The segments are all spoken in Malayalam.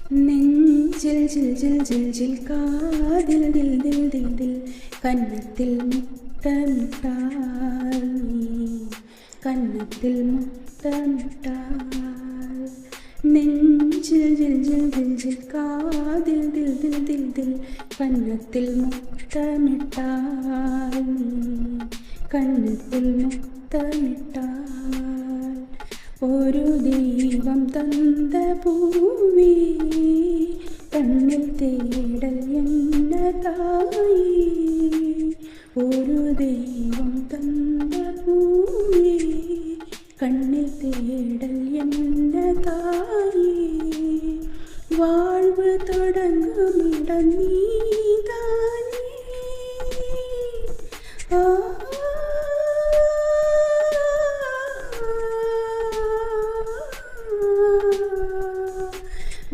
നെഞ്ചിൽ ജിൽ ജിൽ ജിൽ ജിൽ കാതിൽ ദിൽ ദിൽ ദിൽ ദിൽ കന്നത്തിൽ മുത്തമിട്ടാൽ നീ കന്നത്തിൽ മുത്തമിട്ടാൽ നെഞ്ചിൽ ജിൽ ജിൽ ജിൽ ജിൽ കാതിൽ ദിൽ ദിൽ ദിൽ ദിൽ കന്നത്തിൽ മുത്തമിട്ടാൽ നീ കന്നത്തിൽ മുത്തമിട്ടാൽ ഒരു ദൈവം തന്ന പൂവി കണ്ണിൽ തേടൽ എന്നതായി ഒരു ദൈവം തന്ന പൂവി കണ്ണിൽ തേടൽ എന്നതായി വാഴ്വ് തുടങ്ങുമിടം നീതാനേ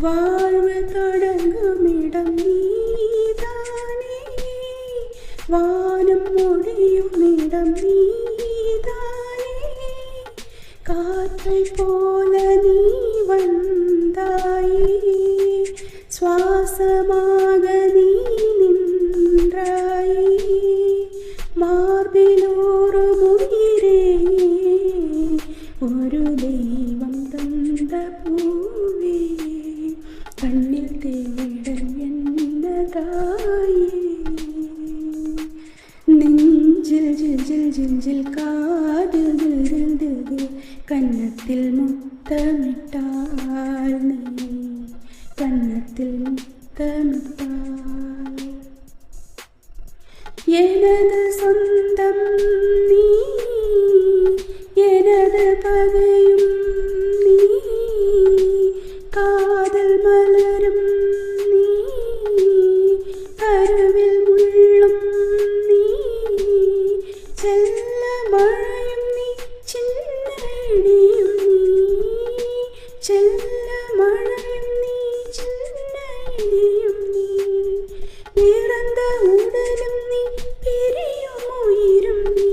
வாழ்வு தொடங்குமிடம் நீதானே வானம் முடியுமிடம் நீதானே காற்றை போல நீ வந்தாயே சுவாசமாக நீ நின்றாயே മാർബിലൂറു മുയിരേ ഒരു ദൈവം തന്ന പൂവേ കണ്ണിൽ തേടൽ എന്നതായി നെഞ്ചിൽ ജിൽ ജിൽ ജിൽ ജിൽ കാതിൽ ദിൽ ദിൽ ദിൽ ദിൽ കന്നത്തിൽ മുത്തമിട്ടാൽ നീ കന്നത്തിൽ മുത്തമിട്ടാൽ எனது சொந்தம் நீ எனது பகையும் நீ காதல் மலரும் நீ கருவில் முள்ளும் நீ செல்ல மழையும் நீ சின்ன இடியும் நீ செல்ல மழையும் நீ சின்ன இடியும் நீ பிறந்த உடலும் நீ பிரியும் உயிரும் நீ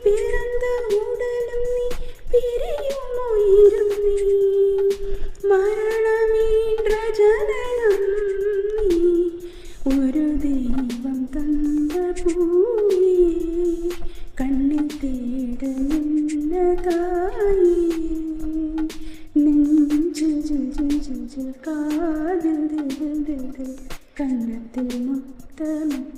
பிறந்த உடலும் நீ பிரியும் உயிரும் நீ മരണമെன்ற ജനനം നീ ഒരു ദൈവം തന്ന പൂവേ കണ്ണിൽ തേടുന്നതായി നെഞ്ചിൽ ജിൽ ജിൽ ജിൽ ജിൽ കാതിൽ ദിൽ ദിൽ ദിൽ ദിൽ കന്നത്തിൽ മുത്തമിട്ടാൽ